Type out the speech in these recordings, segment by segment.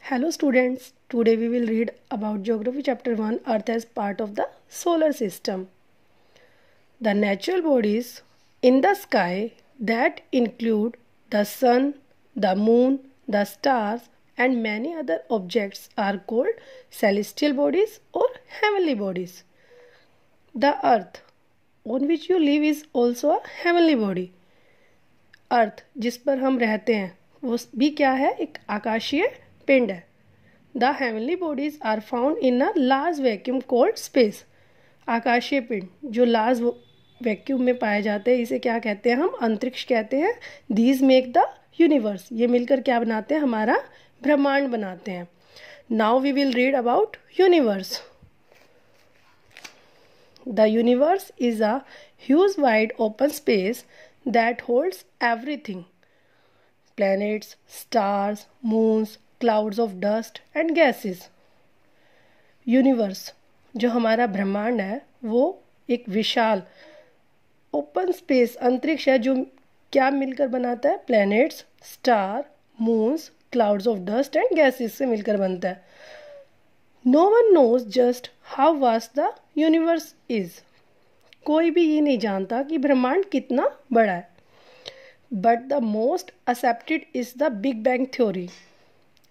Hello students, today we will read about Geography chapter 1 Earth as part of the solar system. The natural bodies in the sky that include the sun, the moon, the stars and many other objects are called celestial bodies or heavenly bodies. The earth on which you live is also a heavenly body. अर्थ जिस पर हम रहते हैं वो भी क्या है, एक आकाशीय पिंड है. The heavenly bodies are found in a large vacuum called space. आकाशीय पिंड जो लार्ज वैक्यूम में पाए जाते हैं इसे क्या कहते हैं, हम अंतरिक्ष कहते हैं. दीज मेक द यूनिवर्स, ये मिलकर क्या बनाते हैं, हमारा ब्रह्मांड बनाते हैं. Now we will read about universe. The universe is a huge wide open space that holds everything: planets, stars, moons, clouds of dust and gases. Universe जो हमारा ब्रह्मांड है वो एक विशाल ओपन स्पेस अंतरिक्ष है जो क्या मिलकर बनाता है, planets, star, moons, clouds of dust and gases से मिलकर बनता है. No one knows just how vast the universe is. कोई भी ये नहीं जानता कि ब्रह्मांड कितना बड़ा है. But the most accepted is the big bang theory.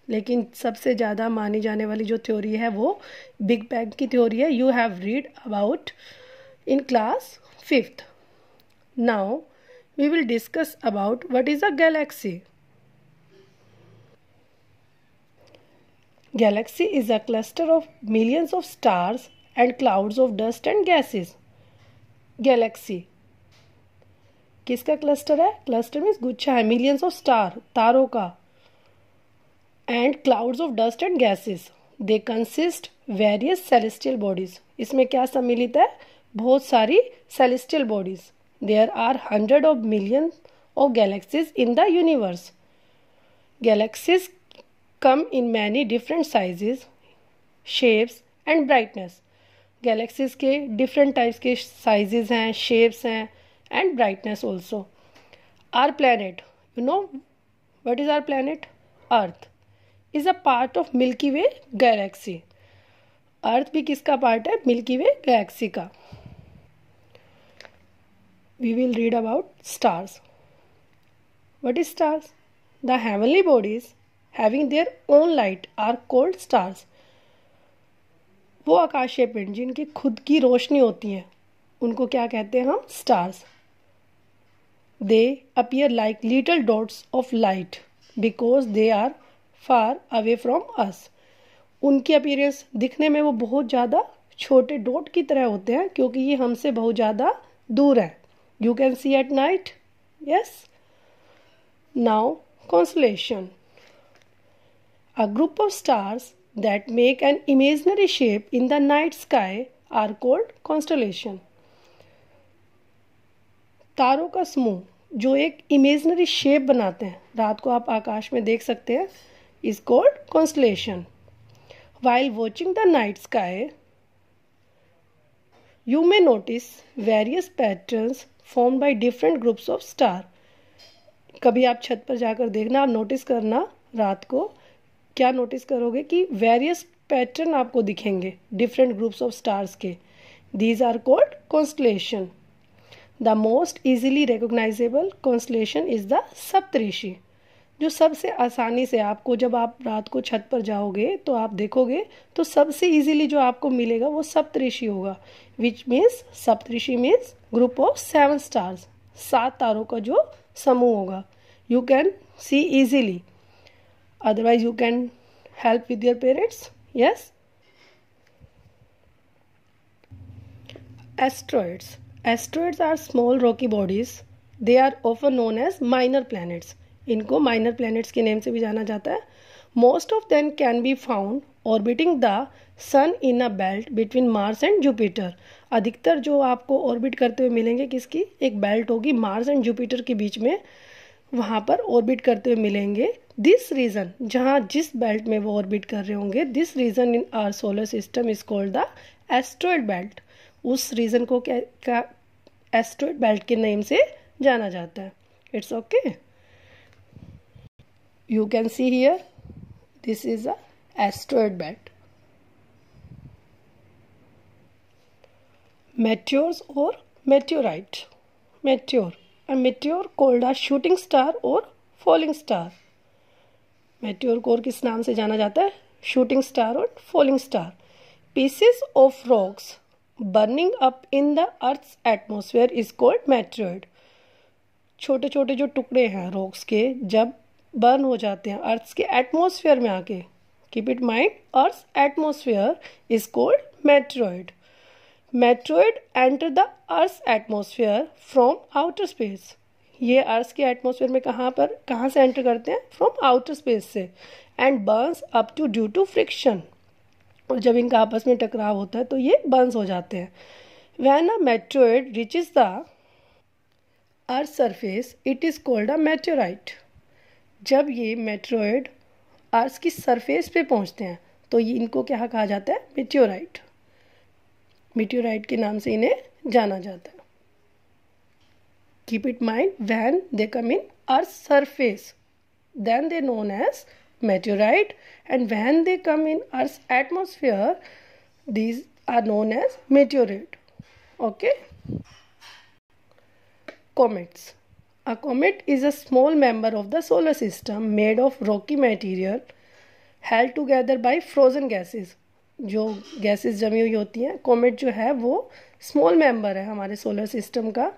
लेकिन सबसे ज़्यादा मानी जाने वाली जो थ्योरी है वो बिग बैंग की थ्योरी है. You have read about in class 5th. Now we will discuss about what is a galaxy. Galaxy is a cluster of millions of stars and clouds of dust and gases. Galaxy किसका cluster है, cluster means गुच्छा है, millions of star तारों का, and clouds of dust and gases. They consist various celestial bodies. इसमें क्या सम्मिलित है, बहुत सारी celestial bodies. There are 100 of millions of galaxies in the universe. Galaxies come in many different sizes, shapes and brightness. Galaxies के different types के sizes हैं, shapes हैं and brightness also. Our planet, you know what is our planet, earth is a part of Milky Way galaxy. Earth भी किसका part है, Milky Way galaxy का. We will read about stars. What is stars? The heavenly bodies having their own light are called stars. वो आकाशीय पिंड जिनकी खुद की रोशनी होती है उनको क्या कहते हैं हम, stars. They appear like little dots of light because they are far away from us. उनकी अपीयरेंस दिखने में वो बहुत ज़्यादा छोटे डॉट की तरह होते हैं क्योंकि ये हमसे बहुत ज़्यादा दूर है. You can C at night. Yes. Now constellation. A group of stars that make an imaginary shape in the night sky are called constellation. तारों का समूह जो एक इमेजिनरी शेप बनाते हैं, रात को आप आकाश में देख सकते हैं, is called constellation. While watching the night sky, you may notice various patterns formed by different groups of stars. कभी आप छत पर जाकर देखना, आप नोटिस करना रात को क्या नोटिस करोगे कि वेरियस पैटर्न आपको दिखेंगे डिफरेंट ग्रुप्स ऑफ स्टार्स के. These are called constellation. The most easily recognisable constellation is the Saptarishi. जो सबसे आसानी से आपको, जब आप रात को छत पर जाओगे तो आप देखोगे तो सबसे इजीली जो आपको मिलेगा वो सप्तऋषि होगा. Which means Saptarishi means group of 7 stars. 7 तारों का जो समूह होगा. You can C easily. Otherwise you can help with your parents. Yes. Asteroids. Asteroids are small rocky bodies. They are often known as minor planets. इनको minor planets के name से भी जाना जाता है. Most of them can be found orbiting the sun in a belt between Mars and Jupiter. अधिकतर जो आपको ऑर्बिट करते हुए मिलेंगे किसकी, एक बेल्ट होगी मार्स एंड जुपिटर के बीच में, वहाँ पर ऑर्बिट करते हुए मिलेंगे. दिस रीजन, जहाँ जिस बेल्ट में वो ऑर्बिट कर रहे होंगे, this region in our solar system is called the asteroid belt. उस रीजन को क्या एस्ट्रॉयड बेल्ट के नेम से जाना जाता है. It's okay. You can see here, this is a asteroid belt. Meteors और meteorite. Meteor, a meteor called a shooting star or falling star। Meteor को और किस नाम से जाना जाता है? शूटिंग स्टार और falling star. Pieces of rocks burning up in the earth's atmosphere is called meteoroid. छोटे छोटे जो टुकड़े हैं रॉक्स के, जब बर्न हो जाते हैं अर्थ के एटमॉस्फेयर में आके, keep it mind, earth atmosphere is called Metroid. Metroid enter the earth atmosphere from outer space. ये अर्थ के एटमॉस्फेयर में कहाँ से एंटर करते हैं? फ्रॉम आउटर स्पेस से। And burns up to due to friction, और जब इनका आपस में टकराव होता है तो ये बर्न्स हो जाते हैं। When a Metroid reaches the earth surface it is called a meteorite. जब ये मेट्रोइड अर्थ की सरफेस पे पहुंचते हैं तो ये इनको क्या कहा जाता है? मेटेओराइट। मेटेओराइट के नाम से इन्हें जाना जाता है। Keep it mind, when they come in Earth's surface, then they known as meteorite, and when they come in Earth's atmosphere, these are known as meteorite. Okay. Comets. A comet is a small member of the solar system made of rocky material held together by frozen gases. जो gases जमी हुई होती हैं, comet जो है वो small member है हमारे सोलर सिस्टम का।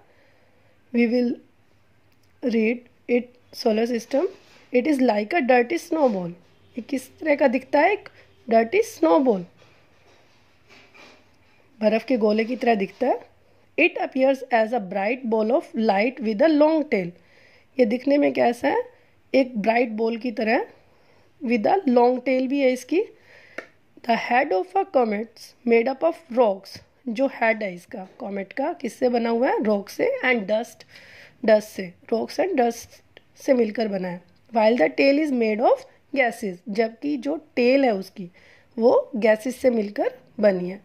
We will read it solar system. It is like a dirty snowball. ये किस तरह का दिखता है? एक dirty snowball, बर्फ के गोले की तरह दिखता है। It appears as a bright ball of light with a long tail. ये दिखने में कैसा है? एक ब्राइट बॉल की तरह, with a long tail भी है इसकी। The head of a comet made up of rocks. जो हेड है इसका कॉमेट का किससे बना हुआ है? रॉक से एंड डस्ट से, रॉक्स एंड डस्ट से मिलकर बना है। While the tail is made of gases, जबकि जो टेल है उसकी वो गैसेस से मिलकर बनी है।